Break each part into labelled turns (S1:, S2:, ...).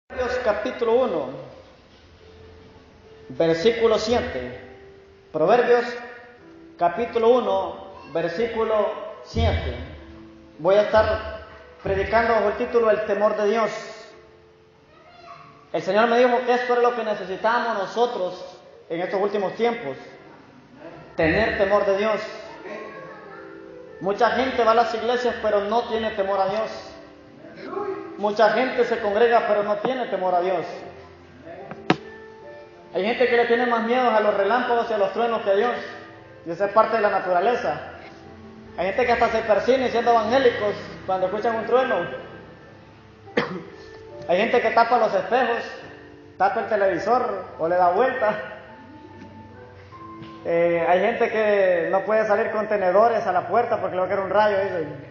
S1: Proverbios capítulo 1, versículo 7. Proverbios capítulo 1, versículo 7. Voy a estar predicando bajo el título El temor de Dios. El Señor me dijo que esto era lo que necesitábamos nosotros en estos últimos tiempos. Tener temor de Dios. Mucha gente va a las iglesias pero no tiene temor a Dios. Mucha gente se congrega pero no tiene temor a Dios. Hay gente que le tiene más miedo a los relámpagos y a los truenos que a Dios. Y esa es parte de la naturaleza. Hay gente que hasta se persigna siendo evangélicos cuando escuchan un trueno. Hay gente que tapa los espejos, tapa el televisor o le da vuelta. Hay gente que no puede salir con tenedores a la puerta porque le va a caer un rayo. Dicen.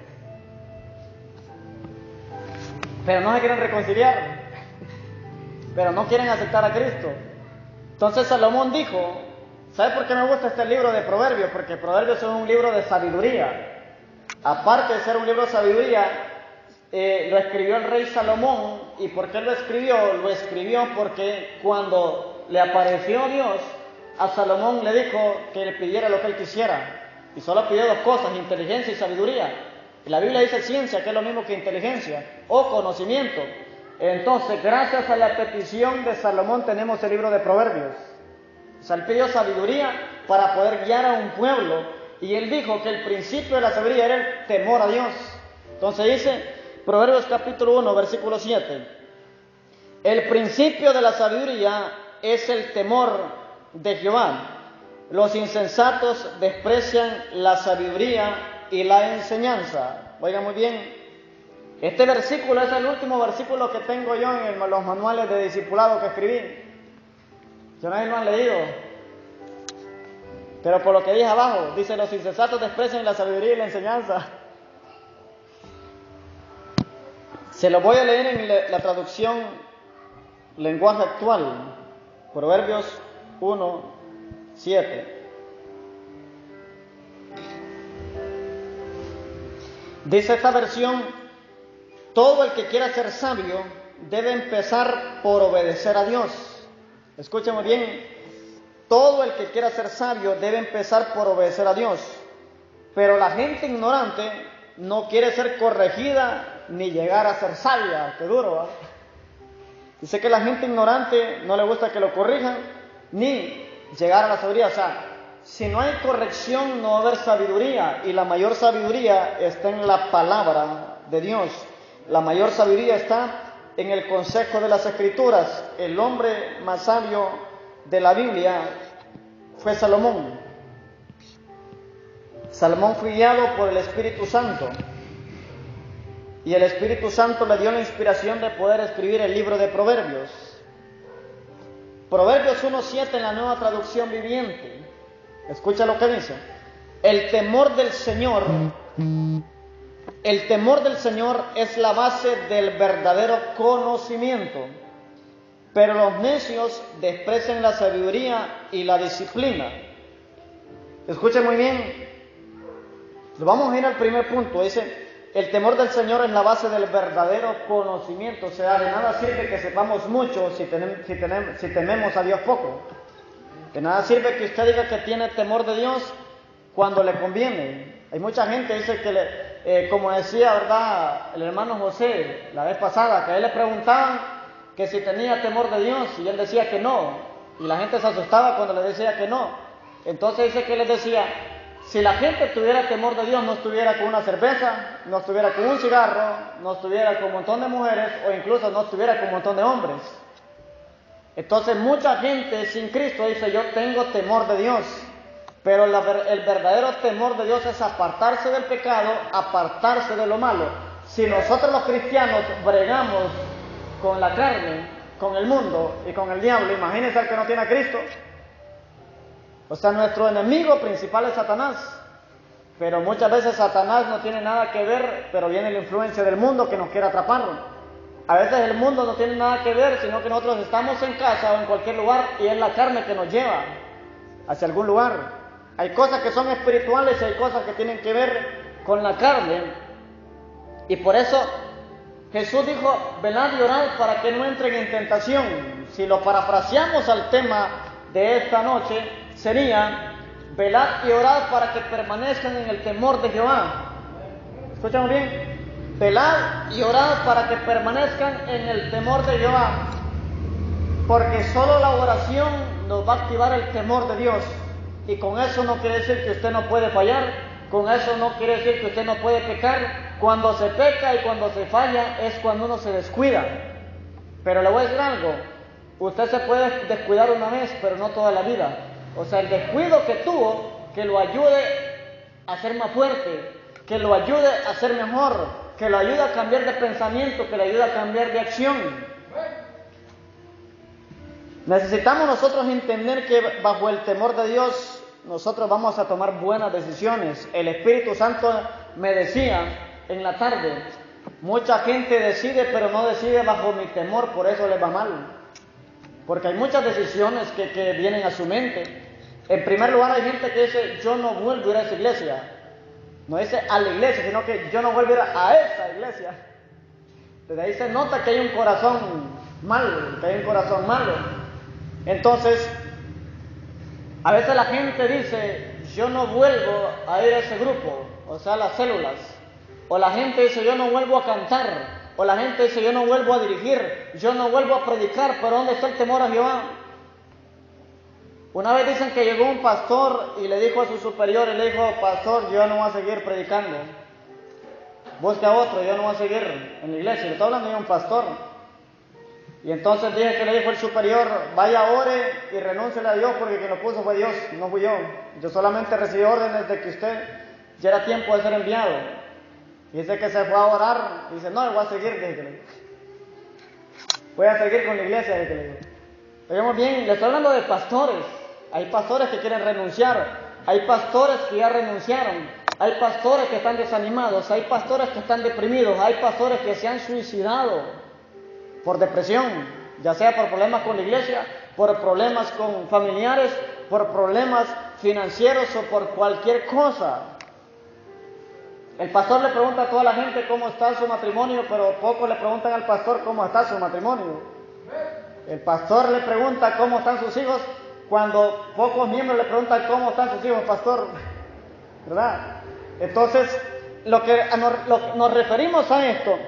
S1: Pero no se quieren reconciliar. Pero no quieren aceptar a Cristo. Entonces Salomón dijo, ¿sabe por qué me gusta este libro de Proverbios? Porque Proverbios es un libro de sabiduría. Aparte de ser un libro de sabiduría, lo escribió el rey Salomón. ¿Y por qué lo escribió? Lo escribió porque cuando le apareció Dios, a Salomón le dijo que le pidiera lo que él quisiera. Y solo pidió dos cosas, inteligencia y sabiduría. Y la Biblia dice ciencia, que es lo mismo que inteligencia, o conocimiento. Entonces, gracias a la petición de Salomón tenemos el libro de Proverbios. O sea, él pidió sabiduría para poder guiar a un pueblo. Y él dijo que el principio de la sabiduría era el temor a Dios. Entonces dice, Proverbios capítulo 1, versículo 7. El principio de la sabiduría es el temor de Jehová. Los insensatos desprecian la sabiduría y la enseñanza. Oiga muy bien. Este versículo es el último versículo que tengo yo en los manuales de discipulado que escribí. Yo nadie lo han leído. Pero por lo que dije abajo, dice: los insensatos desprecian la sabiduría y la enseñanza. Se lo voy a leer en la traducción lenguaje actual. Proverbios 1, 7. Dice esta versión: todo el que quiera ser sabio debe empezar por obedecer a Dios. Escúcheme bien, todo el que quiera ser sabio debe empezar por obedecer a Dios. Pero la gente ignorante no quiere ser corregida ni llegar a ser sabia. Qué duro, ¿verdad? Dice que la gente ignorante no le gusta que lo corrijan ni llegar a la sabiduría. O sea, si no hay corrección no va a haber sabiduría. Y la mayor sabiduría está en la palabra de Dios. La mayor sabiduría está en el consejo de las Escrituras. El hombre más sabio de la Biblia fue Salomón. Salomón fue guiado por el Espíritu Santo. Y el Espíritu Santo le dio la inspiración de poder escribir el libro de Proverbios. Proverbios 1:7 en la Nueva Traducción Viviente. Escucha lo que dice. El temor del Señor es la base del verdadero conocimiento, pero los necios desprecian la sabiduría y la disciplina. Escuchen muy bien. Vamos a ir al primer punto. Dice: el temor del Señor es la base del verdadero conocimiento. O sea, de nada sirve que sepamos mucho si tememos a Dios poco. De nada sirve que usted diga que tiene temor de Dios cuando le conviene. Hay mucha gente que dice que, como decía, ¿verdad?, el hermano José la vez pasada, que a él le preguntaban que si tenía temor de Dios y él decía que no. Y la gente se asustaba cuando le decía que no. Entonces dice que él les decía: si la gente tuviera temor de Dios, no estuviera con una cerveza, no estuviera con un cigarro, no estuviera con un montón de mujeres o incluso no estuviera con un montón de hombres. Entonces mucha gente sin Cristo dice: yo tengo temor de Dios. Pero el verdadero temor de Dios es apartarse del pecado, apartarse de lo malo. Si nosotros los cristianos bregamos con la carne, con el mundo y con el diablo, imagínense al que no tiene a Cristo. O sea, nuestro enemigo principal es Satanás. Pero muchas veces Satanás no tiene nada que ver, pero viene la influencia del mundo que nos quiere atrapar. A veces el mundo no tiene nada que ver, sino que nosotros estamos en casa o en cualquier lugar y es la carne que nos lleva hacia algún lugar. Hay cosas que son espirituales y hay cosas que tienen que ver con la carne. Y por eso Jesús dijo, velad y orad para que no entren en tentación. Si lo parafraseamos al tema de esta noche, sería, velad y orad para que permanezcan en el temor de Jehová. ¿Escuchamos bien? Velad y orad para que permanezcan en el temor de Jehová. Porque solo la oración nos va a activar el temor de Dios. Y con eso no quiere decir que usted no puede fallar. Con eso no quiere decir que usted no puede pecar. Cuando se peca y cuando se falla es cuando uno se descuida. Pero le voy a decir algo. Usted se puede descuidar una vez, pero no toda la vida. O sea, el descuido que tuvo, que lo ayude a ser más fuerte, que lo ayude a ser mejor, que lo ayude a cambiar de pensamiento, que lo ayude a cambiar de acción. Necesitamos nosotros entender que bajo el temor de Dios nosotros vamos a tomar buenas decisiones. El Espíritu Santo me decía en la tarde, mucha gente decide pero no decide bajo mi temor, por eso les va mal. Porque hay muchas decisiones que vienen a su mente. En primer lugar hay gente que dice, yo no vuelvo a ir a esa iglesia. No dice a la iglesia, sino que yo no vuelvo a ir a esa iglesia. Desde ahí se nota que hay un corazón malo, Entonces, a veces la gente dice, yo no vuelvo a ir a ese grupo, o sea, las células. O la gente dice, yo no vuelvo a cantar. O la gente dice, yo no vuelvo a dirigir, yo no vuelvo a predicar. ¿Pero dónde está el temor a Jehová? Una vez dicen que llegó un pastor y le dijo a su superior, y le dijo, pastor, yo no voy a seguir predicando. Busque a otro, yo no voy a seguir en la iglesia. Le estoy hablando de un pastor. Y entonces dije que le dijo el superior, vaya, ore y renúnciele a Dios, porque quien lo puso fue Dios, no fui yo. Yo solamente recibí órdenes de que usted ya era tiempo de ser enviado. Y dice que se fue a orar, y dice, no, voy a seguir, voy a seguir con la iglesia, Oigamos bien, le estoy hablando de pastores. Hay pastores que quieren renunciar, hay pastores que ya renunciaron, hay pastores que están desanimados, hay pastores que están deprimidos, hay pastores que se han suicidado por depresión, ya sea por problemas con la iglesia, por problemas con familiares, por problemas financieros o por cualquier cosa. El pastor le pregunta a toda la gente cómo está su matrimonio, pero pocos le preguntan al pastor cómo está su matrimonio. El pastor le pregunta cómo están sus hijos, cuando pocos miembros le preguntan cómo están sus hijos, pastor. ¿Verdad? Entonces, lo que nos referimos a esto,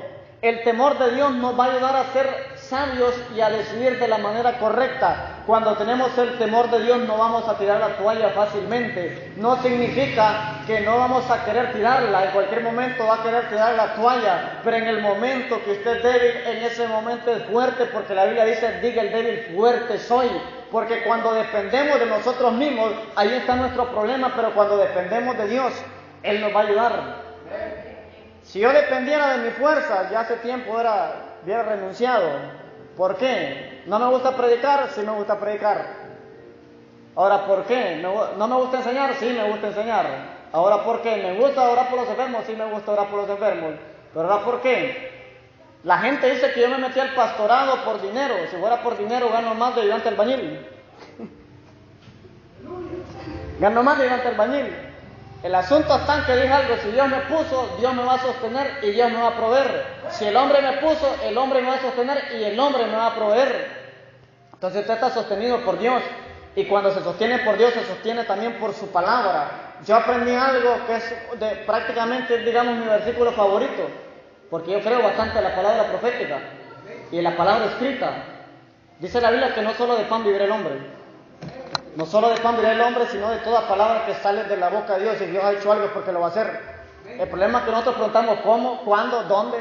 S1: el temor de Dios nos va a ayudar a ser sabios y a decidir de la manera correcta. Cuando tenemos el temor de Dios no vamos a tirar la toalla fácilmente. No significa que no vamos a querer tirarla. En cualquier momento va a querer tirar la toalla. Pero en el momento que usted es débil, en ese momento es fuerte, porque la Biblia dice, diga el débil, fuerte soy. Porque cuando dependemos de nosotros mismos, ahí está nuestro problema. Pero cuando dependemos de Dios, Él nos va a ayudar. Si yo dependiera de mi fuerza, ya hace tiempo hubiera renunciado. ¿Por qué? ¿No me gusta predicar? Sí me gusta predicar. Ahora, ¿por qué? ¿No me gusta enseñar? Sí me gusta enseñar. Ahora, ¿por qué? ¿Me gusta orar por los enfermos? Sí me gusta orar por los enfermos. Pero ahora, ¿por qué? La gente dice que yo me metí al pastorado por dinero. Si fuera por dinero, gano más de ayudante albañil. Gano más de ayudante albañil. El asunto está en que dije algo, si Dios me puso, Dios me va a sostener y Dios me va a proveer. Si el hombre me puso, el hombre me va a sostener y el hombre me va a proveer. Entonces usted está sostenido por Dios, y cuando se sostiene por Dios, se sostiene también por su palabra. Yo aprendí algo que es prácticamente, digamos, mi versículo favorito, porque yo creo bastante en la palabra profética y en la palabra escrita. Dice la Biblia que no solo de pan vivirá el hombre. No solo de pan vivirá el hombre, sino de toda palabra que sale de la boca de Dios. Si Dios ha hecho algo es porque lo va a hacer. El problema es que nosotros preguntamos cómo, cuándo, dónde.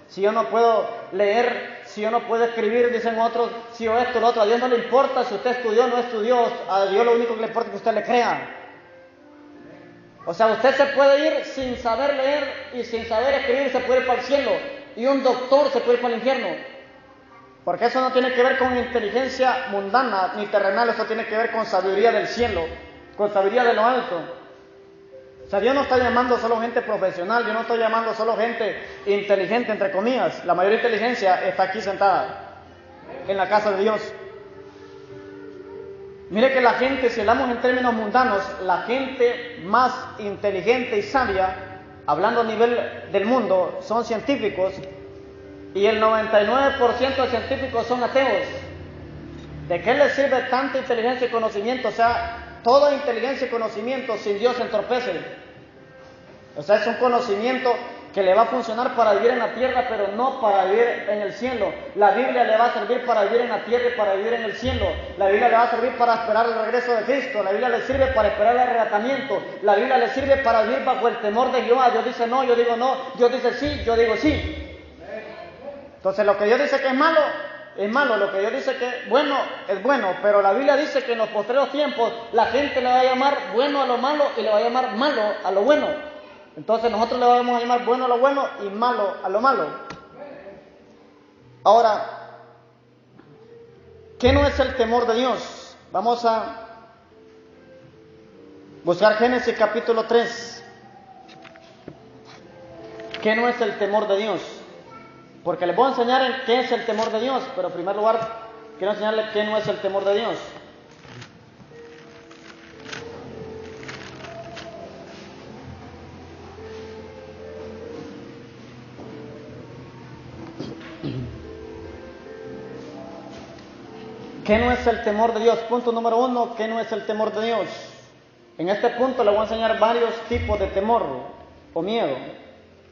S1: Si yo no puedo leer, si yo no puedo escribir, dicen otros, si yo esto, lo otro. A Dios no le importa si usted estudió o no estudió. A Dios lo único que le importa es que usted le crea. O sea, usted se puede ir sin saber leer y sin saber escribir, se puede ir para el cielo. Y un doctor se puede ir para el infierno. Porque eso no tiene que ver con inteligencia mundana ni terrenal, eso tiene que ver con sabiduría del cielo, con sabiduría de lo alto. O sea, Dios no está llamando solo gente profesional, Dios no está llamando solo gente inteligente, entre comillas. La mayor inteligencia está aquí sentada, en la casa de Dios. Mire que la gente, si hablamos en términos mundanos, la gente más inteligente y sabia, hablando a nivel del mundo, son científicos y el 99% de científicos son ateos. ¿De qué les sirve tanta inteligencia y conocimiento? O sea, toda inteligencia y conocimiento sin Dios entorpece. O sea, es un conocimiento que le va a funcionar para vivir en la tierra, pero no para vivir en el cielo. La Biblia le va a servir para vivir en la tierra y para vivir en el cielo. La Biblia le va a servir para esperar el regreso de Cristo. La Biblia le sirve para esperar el arrebatamiento. La Biblia le sirve para vivir bajo el temor de Jehová. Dios dice no, yo digo no. Dios dice sí, yo digo sí. Entonces lo que Dios dice que es malo, es malo. Lo que Dios dice que es bueno, pero la Biblia dice que en los postreros tiempos la gente le va a llamar bueno a lo malo y le va a llamar malo a lo bueno. Entonces nosotros le vamos a llamar bueno a lo bueno y malo a lo malo. Ahora, ¿qué no es el temor de Dios? Vamos a buscar Génesis capítulo 3. ¿Qué no es el temor de Dios? Porque les voy a enseñar en qué es el temor de Dios, pero en primer lugar quiero enseñarles qué no es el temor de Dios. ¿Qué no es el temor de Dios? Punto número 1, ¿qué no es el temor de Dios? En este punto le voy a enseñar varios tipos de temor o miedo.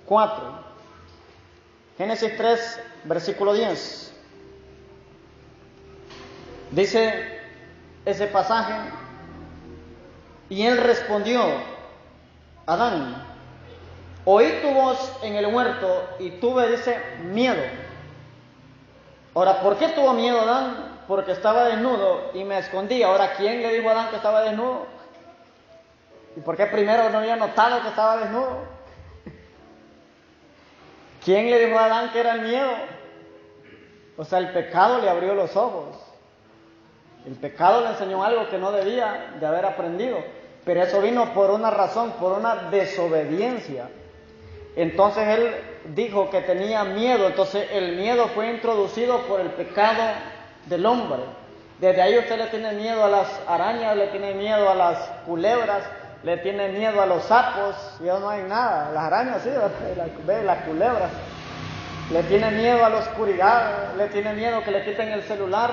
S1: 4. Génesis 3, versículo 10. Dice ese pasaje, y él respondió, Adán, oí tu voz en el huerto y tuve, dice, miedo. Ahora, ¿por qué tuvo miedo Adán? Porque estaba desnudo y me escondí. Ahora, ¿quién le dijo a Adán que estaba desnudo? ¿Y por qué primero no había notado que estaba desnudo? ¿Quién le dijo a Adán que era el miedo? O sea, el pecado le abrió los ojos. El pecado le enseñó algo que no debía de haber aprendido. Pero eso vino por una razón, por una desobediencia. Entonces él dijo que tenía miedo. Entonces el miedo fue introducido por el pecado del hombre. Desde ahí usted le tiene miedo a las arañas, le tiene miedo a las culebras, le tiene miedo a los sapos, ya no hay nada. Las arañas sí, las culebras. Le tiene miedo a la oscuridad, le tiene miedo que le quiten el celular,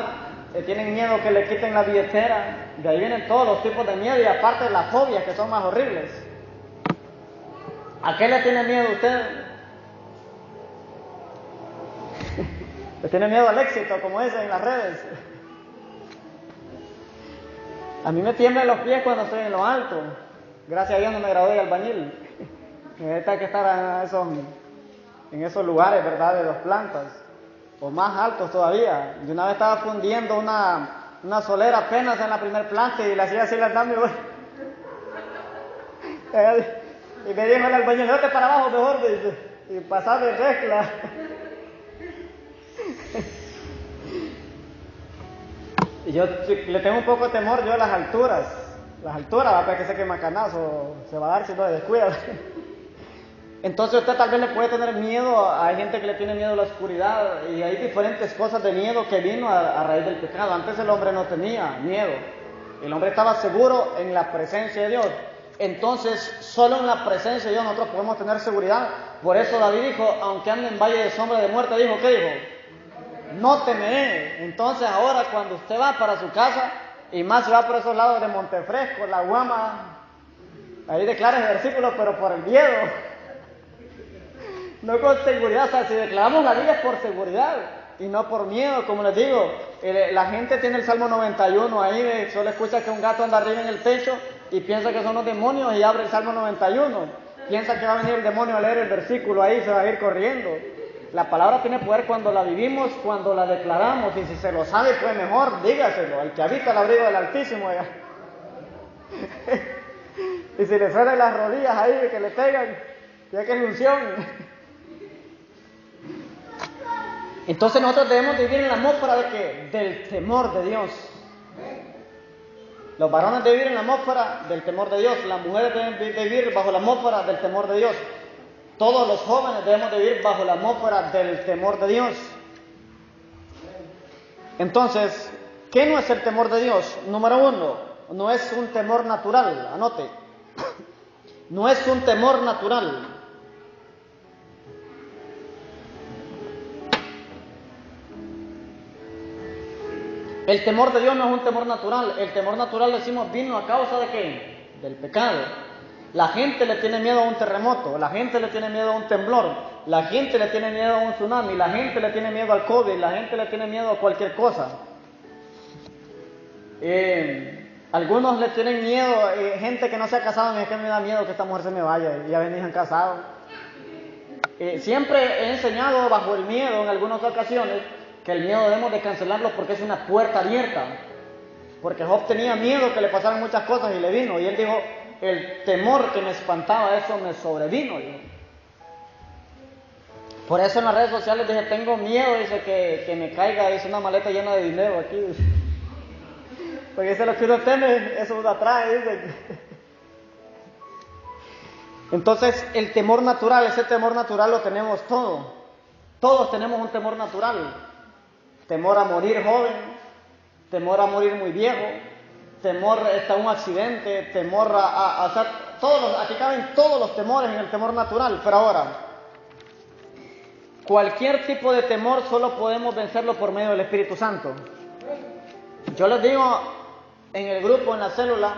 S1: le tienen miedo que le quiten la billetera. De ahí vienen todos los tipos de miedo y aparte las fobias que son más horribles. ¿A qué le tiene miedo usted? Le tiene miedo al éxito, como dicen en las redes. A mí me tiemblan los pies cuando estoy en lo alto. Gracias a Dios no me gradué de albañil. Hay que estar en esos lugares, ¿verdad? De 2 plantas. O más altos todavía. Yo una vez estaba fundiendo una solera apenas en la primer planta y le hacía así las damas y me dijo el albañil, vete para abajo mejor, dice, y pasar de regla. Y yo le tengo un poco de temor yo a las alturas. Las alturas, va a que sé que macanazo se va a dar si no se descuida. Entonces usted tal vez le puede tener miedo, hay gente que le tiene miedo a la oscuridad y hay diferentes cosas de miedo que vino a raíz del pecado. Antes el hombre no tenía miedo, el hombre estaba seguro en la presencia de Dios. Entonces solo en la presencia de Dios nosotros podemos tener seguridad. Por eso David dijo, aunque ande en valle de sombra de muerte, dijo, ¿qué dijo? No temeré. Entonces ahora cuando usted va para su casa, y más se va por esos lados de Montefresco, La Guama, ahí declara el versículo, pero por el miedo, no con seguridad. O sea, si declaramos la Biblia es por seguridad y no por miedo. Como les digo, la gente tiene el Salmo 91 ahí, solo escucha que un gato anda arriba en el techo y piensa que son los demonios y abre el Salmo 91, piensa que va a venir el demonio a leer el versículo ahí, se va a ir corriendo. La palabra tiene poder cuando la vivimos, cuando la declaramos, y si se lo sabe, pues mejor, dígaselo, al que habita el abrigo del Altísimo. Y si le suenan las rodillas ahí, que le pegan, ya que es unción. Entonces nosotros debemos vivir en la atmósfera de ¿qué? Del temor de Dios. Los varones deben vivir en la atmósfera del temor de Dios, las mujeres deben vivir bajo la atmósfera del temor de Dios. Todos los jóvenes debemos de vivir bajo la atmósfera del temor de Dios. Entonces, ¿qué no es el temor de Dios? Número 1, no es un temor natural, anote. No es un temor natural. El temor de Dios no es un temor natural. El temor natural, decimos, vino a causa de ¿qué? Del pecado. La gente le tiene miedo a un terremoto, la gente le tiene miedo a un temblor, la gente le tiene miedo a un tsunami, la gente le tiene miedo al COVID, la gente le tiene miedo a cualquier cosa. Algunos le tienen miedo, gente que no se ha casado, es que me da miedo que esta mujer se me vaya, y ya venían casados. Siempre he enseñado bajo el miedo en algunas ocasiones que el miedo debemos de cancelarlo porque es una puerta abierta. Porque Job tenía miedo que le pasaran muchas cosas y le vino, y él dijo, el temor que me espantaba, eso me sobrevino. Dijo. Por eso en las redes sociales dije, tengo miedo, dice, que me caiga, dice, una maleta llena de dinero aquí. Dice. Porque dice, lo que uno teme, eso uno atrae, dice. Entonces, el temor natural, ese temor natural lo tenemos todos. Todos tenemos un temor natural. Temor a morir joven, temor a morir muy viejo, temor a un accidente, temor aquí caben todos los temores en el temor natural. Pero ahora, cualquier tipo de temor solo podemos vencerlo por medio del Espíritu Santo. Yo les digo en el grupo, en la célula,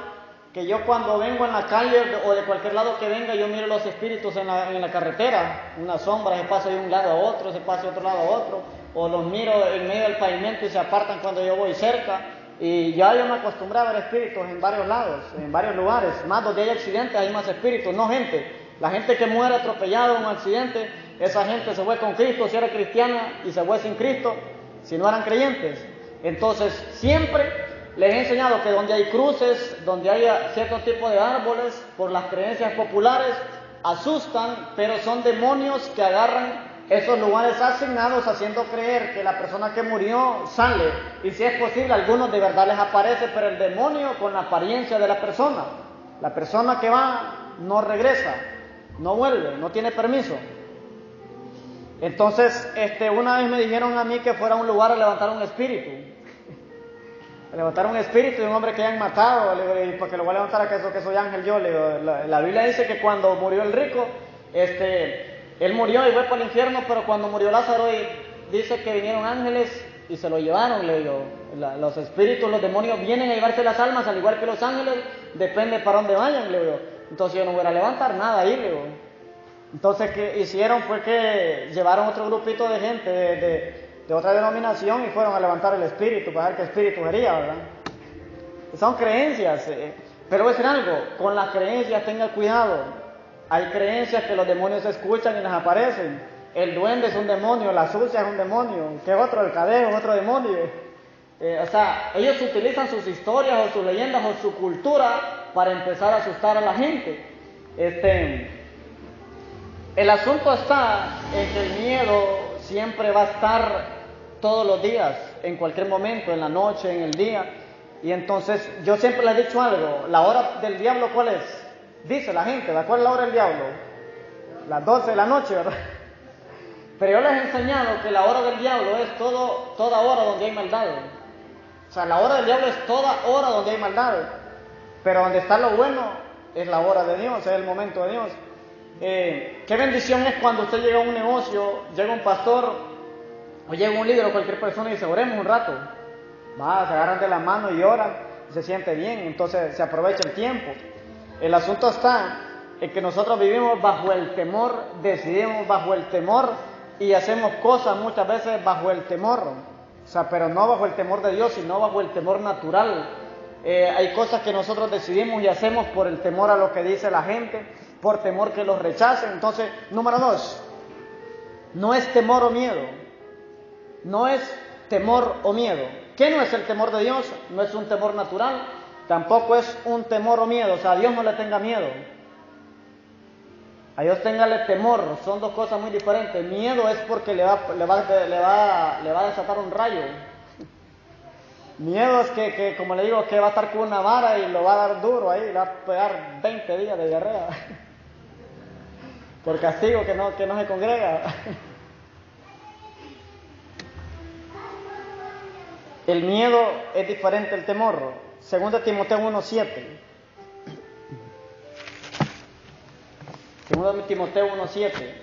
S1: que yo cuando vengo en la calle o de cualquier lado que venga, yo miro los espíritus en la carretera, una sombra, se pasa de un lado a otro, se pasa de otro lado a otro, o los miro en medio del pavimento y se apartan cuando yo voy cerca. Y ya yo me acostumbré a ver espíritus en varios lados, en varios lugares, más donde hay accidentes hay más espíritus, no gente. La gente que muere atropellada en un accidente, esa gente se fue con Cristo si era cristiana y se fue sin Cristo si no eran creyentes. Entonces siempre les he enseñado que donde hay cruces, donde haya cierto tipo de árboles, por las creencias populares, asustan, pero son demonios que agarran esos lugares asignados haciendo creer que la persona que murió sale. Y si es posible, a algunos de verdad les aparece, pero el demonio con la apariencia de la persona. La persona que va no regresa, no vuelve, no tiene permiso. Entonces, una vez me dijeron a mí que fuera a un lugar a levantar un espíritu. Levantar un espíritu de un hombre que hayan matado, le digo, y porque lo voy a levantar a que soy ángel yo, le digo, la Biblia dice que cuando murió el rico, él murió y fue para el infierno, pero cuando murió Lázaro dice que vinieron ángeles y se lo llevaron, le digo, los espíritus, los demonios vienen a llevarse las almas, al igual que los ángeles, depende para dónde vayan, le digo, entonces yo no voy a levantar nada ahí, le digo. Entonces, ¿qué hicieron? Fue que llevaron otro grupito de gente de otra denominación y fueron a levantar el espíritu para ver qué espíritu sería, ¿verdad? Son creencias, pero voy a decir algo, con las creencias tenga cuidado. Hay creencias que los demonios escuchan y les aparecen. El duende es un demonio, la sucia es un demonio, ¿qué otro? El cadeo es otro demonio. Ellos utilizan sus historias o sus leyendas o su cultura para empezar a asustar a la gente. El asunto está en que el miedo siempre va a estar todos los días, en cualquier momento, en la noche, en el día. Y entonces, yo siempre les he dicho algo, la hora del diablo, ¿cuál es? Dice la gente, ¿de cuál es la hora del diablo? Las 12 de la noche, ¿verdad? Pero yo les he enseñado que la hora del diablo es toda hora donde hay maldad. O sea, la hora del diablo es toda hora donde hay maldad. Pero donde está lo bueno es la hora de Dios, es el momento de Dios. Qué bendición es cuando usted llega a un negocio, llega un pastor o llega un líder o cualquier persona y dice, oremos un rato. Se agarran de la mano y oran, y se siente bien, entonces se aprovecha el tiempo. El asunto está en que nosotros vivimos bajo el temor, decidimos bajo el temor y hacemos cosas muchas veces bajo el temor. Pero no bajo el temor de Dios, sino bajo el temor natural. Hay cosas que nosotros decidimos y hacemos por el temor a lo que dice la gente, por temor que los rechacen. Entonces, número 2, no es temor o miedo. No es temor o miedo. ¿Qué no es el temor de Dios? No es un temor natural, tampoco es un temor o miedo. O sea, a Dios no le tenga miedo. A Dios téngale temor, son dos cosas muy diferentes. Miedo es porque le va a desatar un rayo. Miedo es que, como le digo, que va a estar con una vara y lo va a dar duro ahí, le va a pegar 20 días de diarrea. Por castigo que no se congrega. El miedo es diferente al temor. 2 Timoteo 1:7. 2 Timoteo 1:7.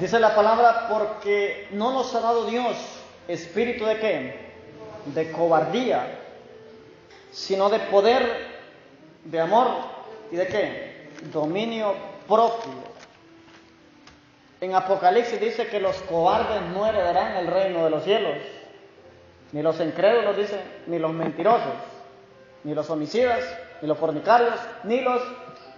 S1: Dice la palabra, porque no nos ha dado Dios espíritu de ¿qué? De cobardía, sino de poder, de amor y de ¿qué? Dominio propio. En Apocalipsis dice que los cobardes no heredarán el reino de los cielos, ni los incrédulos, dice, ni los mentirosos, ni los homicidas, ni los fornicarios, ni los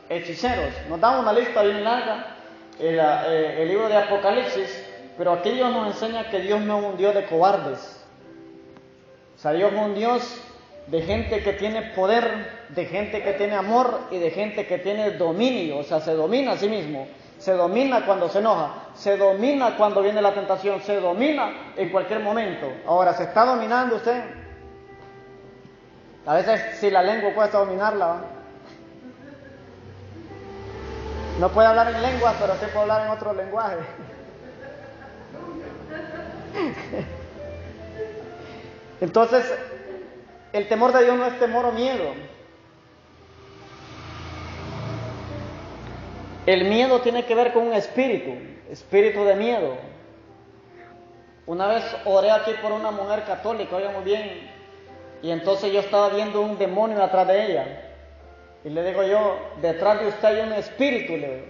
S1: hechiceros. Nos da una lista bien larga el libro de Apocalipsis, pero aquí Dios nos enseña que Dios no es un Dios de cobardes. O sea, Dios es un Dios de gente que tiene poder, de gente que tiene amor y de gente que tiene dominio. O sea, se domina a sí mismo, se domina cuando se enoja, se domina cuando viene la tentación, se domina en cualquier momento. Ahora, ¿se está dominando usted? A veces si la lengua cuesta dominarla, ¿va? No puede hablar en lenguas, pero sí puede hablar en otro lenguaje. Entonces, el temor de Dios no es temor o miedo. El miedo tiene que ver con un espíritu de miedo. Una vez oré aquí por una mujer católica, oiga muy bien, y entonces yo estaba viendo un demonio atrás de ella. Y le digo yo, detrás de usted hay un espíritu, le digo.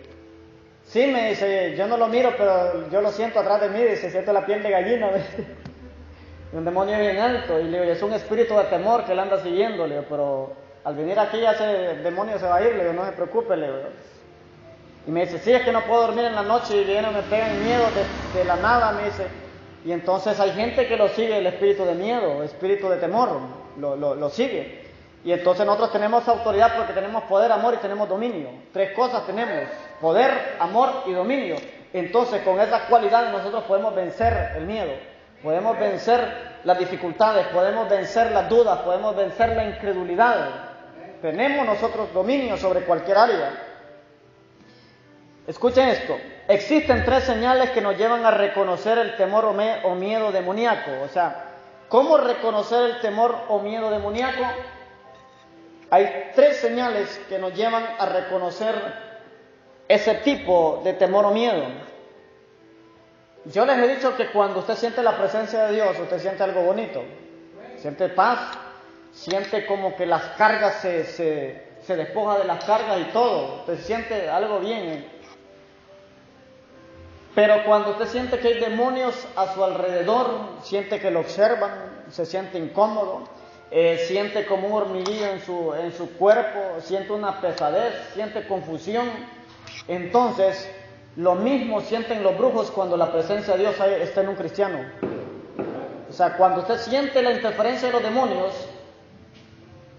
S1: Sí, me dice, yo no lo miro, pero yo lo siento atrás de mí, dice, siento la piel de gallina. Un demonio bien alto, y le digo, es un espíritu de temor que le anda siguiendo, le digo, pero al venir aquí ya ese demonio se va a ir, le digo, no se preocupe, le digo. Y me dice, sí, es que no puedo dormir en la noche y viene, me pegan miedo de la nada, me dice. Y entonces hay gente que lo sigue el espíritu de miedo, espíritu de temor, lo sigue. Y entonces nosotros tenemos autoridad porque tenemos poder, amor y tenemos dominio. 3 cosas tenemos, poder, amor y dominio. Entonces con esas cualidades nosotros podemos vencer el miedo, podemos vencer las dificultades, podemos vencer las dudas, podemos vencer la incredulidad. Tenemos nosotros dominio sobre cualquier área. Escuchen esto, existen 3 señales que nos llevan a reconocer el temor o miedo demoníaco. O sea, ¿cómo reconocer el temor o miedo demoníaco? Hay 3 señales que nos llevan a reconocer ese tipo de temor o miedo. Yo les he dicho que cuando usted siente la presencia de Dios, usted siente algo bonito, siente paz, siente como que las cargas se despoja de las cargas y todo, usted siente algo bien. Pero cuando usted siente que hay demonios a su alrededor, siente que lo observan, se siente incómodo, siente como un hormiguillo en su cuerpo, siente una pesadez, siente confusión. Entonces, lo mismo sienten los brujos cuando la presencia de Dios está en un cristiano. O sea, cuando usted siente la interferencia de los demonios,